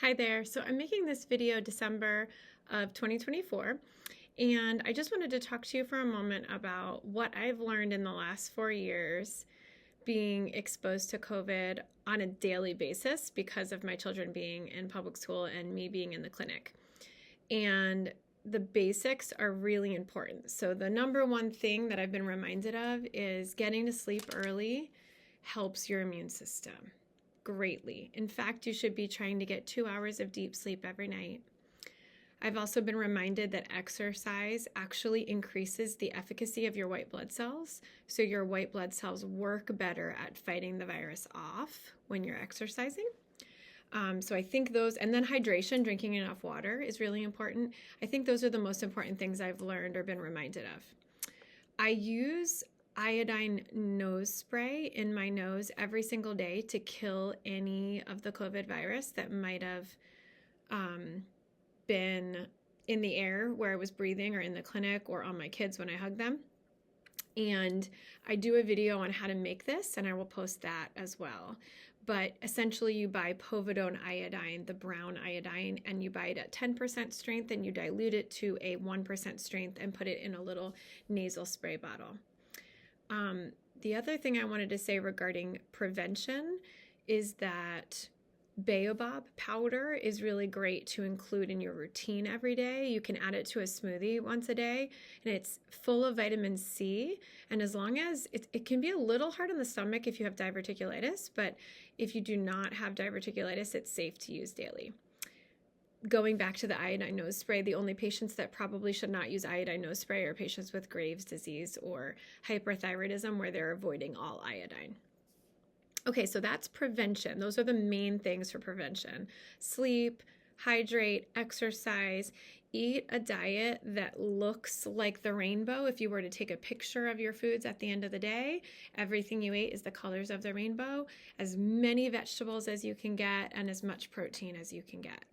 Hi there. So I'm making this video December of 2024, and I just wanted to talk to you for a moment about what I've learned in the last 4 years being exposed to COVID on a daily basis because of my children being in public school and me being in the clinic. And the basics are really important. So the number one thing that I've been reminded of is getting to sleep early helps your immune system greatly. In fact, you should be trying to get 2 hours of deep sleep every night. I've also been reminded that exercise actually increases the efficacy of your white blood cells. So your white blood cells work better at fighting the virus off when you're exercising. So I think those, and then hydration, drinking enough water is really important. I think those are the most important things I've learned or been reminded of. I use iodine nose spray in my nose every single day to kill any of the COVID virus that might have been in the air where I was breathing or in the clinic or on my kids when I hug them. And I do a video on how to make this, and I will post that as well. But essentially you buy povidone iodine, the brown iodine, and you buy it at 10% strength and you dilute it to a 1% strength and put it in a little nasal spray bottle. The other thing I wanted to say regarding prevention is that baobab powder is really great to include in your routine every day. You can add it to a smoothie once a day, and it's full of vitamin C. And as long as it can be a little hard on the stomach if you have diverticulitis, but if you do not have diverticulitis, it's safe to use daily. Going back to the iodine nose spray, the only patients that probably should not use iodine nose spray are patients with Graves' disease or hyperthyroidism where they're avoiding all iodine. Okay, so that's prevention. Those are the main things for prevention. Sleep, hydrate, exercise, eat a diet that looks like the rainbow. If you were to take a picture of your foods at the end of the day, everything you ate is the colors of the rainbow. As many vegetables as you can get and as much protein as you can get.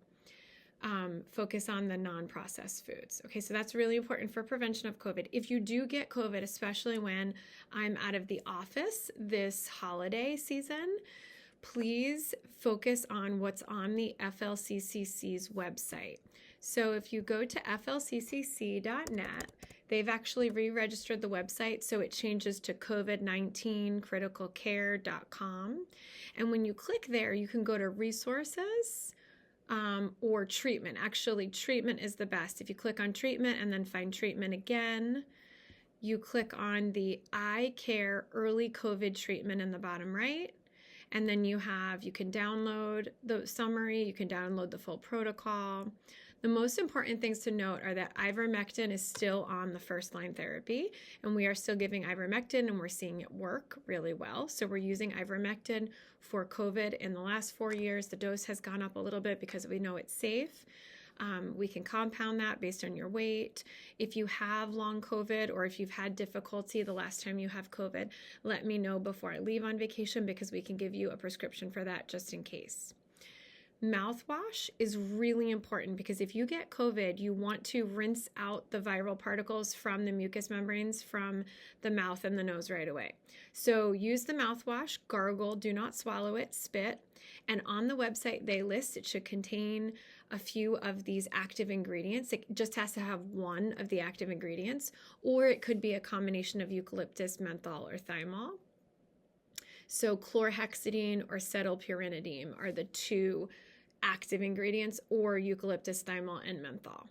Focus on the non-processed foods. Okay, so that's really important for prevention of COVID. If you do get COVID, especially when I'm out of the office this holiday season, please focus on what's on the FLCCC's website. So if you go to flccc.net, they've actually re-registered the website, so it changes to covid19criticalcare.com. And when you click there, you can go to resources, or treatment. Actually, treatment is the best. If you click on treatment and then find treatment again, you click on the I Care Early COVID Treatment in the bottom right, and then you can download the summary, you can download the full protocol. The most important things to note are that ivermectin is still on the first line therapy, and we are still giving ivermectin and we're seeing it work really well. So we're using ivermectin for COVID in the last 4 years. The dose has gone up a little bit because we know it's safe. We can compound that based on your weight. If you have long COVID or if you've had difficulty the last time you have COVID, let me know before I leave on vacation because we can give you a prescription for that just in case. Mouthwash is really important because if you get COVID, you want to rinse out the viral particles from the mucous membranes from the mouth and the nose right away. So use the mouthwash, gargle, do not swallow it, spit. And on the website, they list it should contain a few of these active ingredients. It just has to have one of the active ingredients, or it could be a combination of eucalyptus, menthol, or thymol. So chlorhexidine or cetylpyridine are the two active ingredients, or eucalyptus, thymol, and menthol.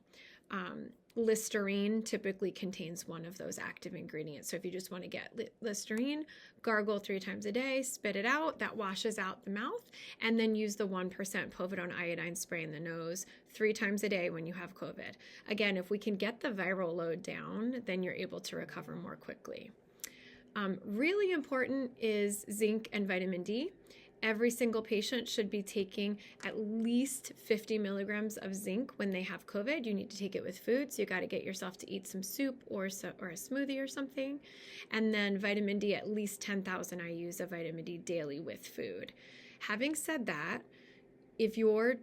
Listerine typically contains one of those active ingredients. So if you just want to get Listerine, gargle 3 times a day, spit it out, that washes out the mouth, and then use the 1% povidone iodine spray in the nose 3 times a day when you have COVID. Again, if we can get the viral load down, then you're able to recover more quickly. Really important is zinc and vitamin D. Every single patient should be taking at least 50 milligrams of zinc when they have COVID. You need to take it with food, so you got to get yourself to eat some soup or a smoothie or something. And then vitamin D, at least 10,000 IUs of vitamin D daily with food. Having said that, if you're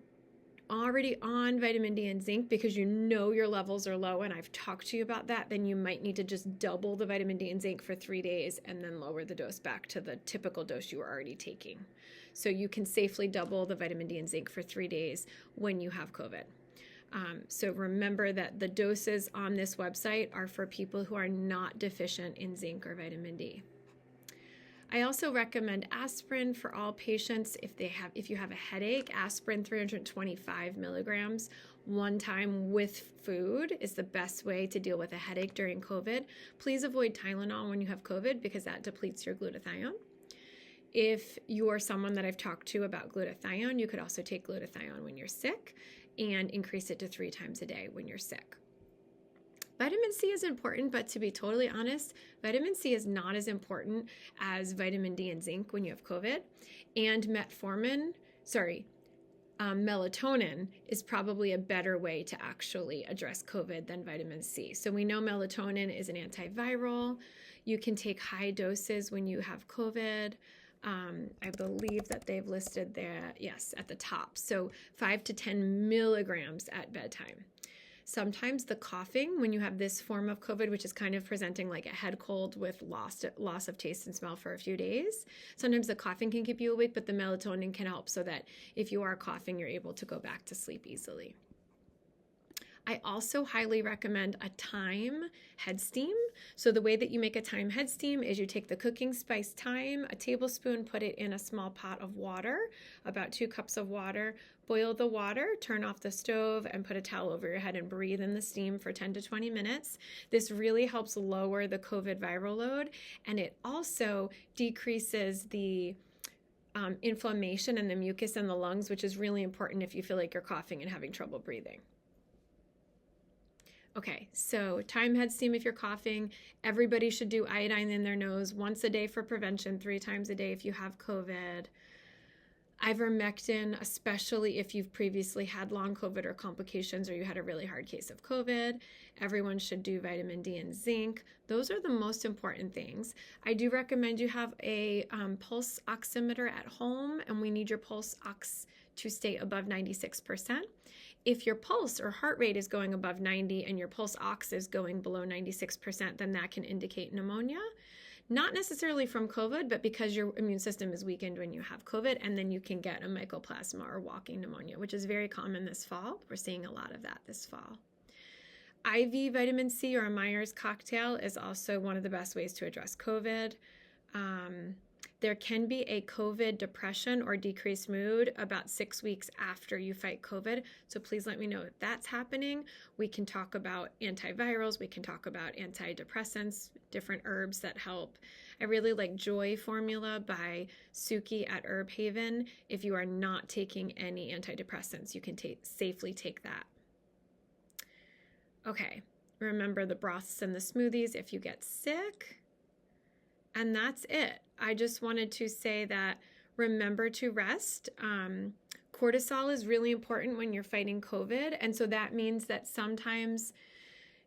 already on vitamin D and zinc because you know your levels are low, and I've talked to you about that, then you might need to just double the vitamin D and zinc for 3 days and then lower the dose back to the typical dose you were already taking. So you can safely double the vitamin D and zinc for 3 days when you have COVID. So remember that the doses on this website are for people who are not deficient in zinc or vitamin D. I also recommend aspirin for all patients if you have a headache. Aspirin 325 milligrams one time with food is the best way to deal with a headache during COVID. Please avoid Tylenol when you have COVID because that depletes your glutathione. If you are someone that I've talked to about glutathione, you could also take glutathione when you're sick and increase it to 3 times a day when you're sick. Vitamin C is important, but to be totally honest, vitamin C is not as important as vitamin D and zinc when you have COVID. And melatonin is probably a better way to actually address COVID than vitamin C. So we know melatonin is an antiviral. You can take high doses when you have COVID. I believe that they've listed there, yes, at the top. So 5 to 10 milligrams at bedtime. Sometimes the coughing, when you have this form of COVID, which is kind of presenting like a head cold with loss of taste and smell for a few days, sometimes the coughing can keep you awake, but the melatonin can help so that if you are coughing, you're able to go back to sleep easily. I also highly recommend a thyme head steam. So the way that you make a thyme head steam is you take the cooking spice thyme, a tablespoon, put it in a small pot of water, about 2 cups of water, boil the water, turn off the stove, and put a towel over your head and breathe in the steam for 10 to 20 minutes. This really helps lower the COVID viral load, and it also decreases the inflammation and the mucus in the lungs, which is really important if you feel like you're coughing and having trouble breathing. Okay, so thyme head steam if you're coughing. Everybody should do iodine in their nose once a day for prevention, 3 times a day if you have COVID. Ivermectin, especially if you've previously had long COVID or complications or you had a really hard case of COVID. Everyone should do vitamin D and zinc. Those are the most important things. I do recommend you have a pulse oximeter at home, and we need your pulse ox to stay above 96%. If your pulse or heart rate is going above 90 and your pulse ox is going below 96%, then that can indicate pneumonia. Not necessarily from COVID, but because your immune system is weakened when you have COVID, and then you can get a mycoplasma or walking pneumonia, which is very common this fall. We're seeing a lot of that this fall. IV vitamin C or a Myers cocktail is also one of the best ways to address COVID. There can be a COVID depression or decreased mood about 6 weeks after you fight COVID. So please let me know if that's happening. We can talk about antivirals. We can talk about antidepressants, different herbs that help. I really like Joy Formula by Suki at Herb Haven. If you are not taking any antidepressants, you can safely take that. Okay, remember the broths and the smoothies if you get sick. And that's it. I just wanted to say that remember to rest. Cortisol is really important when you're fighting COVID. And so that means that sometimes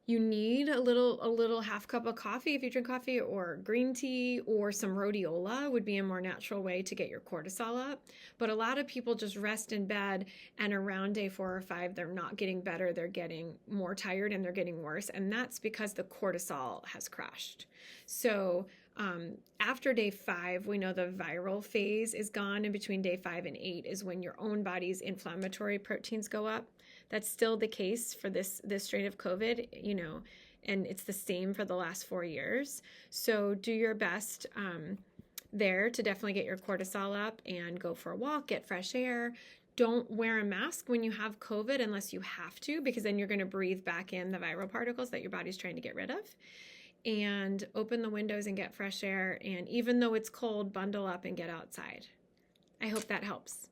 you need a little half cup of coffee if you drink coffee, or green tea, or some rhodiola would be a more natural way to get your cortisol up. But a lot of people just rest in bed, and around day 4 or 5, they're not getting better. They're getting more tired and they're getting worse. And that's because the cortisol has crashed. So after day 5, we know the viral phase is gone, and between day 5 and 8 is when your own body's inflammatory proteins go up. That's still the case for this strain of COVID, and it's the same for the last 4 years. So do your best there to definitely get your cortisol up and go for a walk, get fresh air. Don't wear a mask when you have COVID unless you have to, because then you're going to breathe back in the viral particles that your body's trying to get rid of. And open the windows and get fresh air. And even though it's cold, bundle up and get outside. I hope that helps.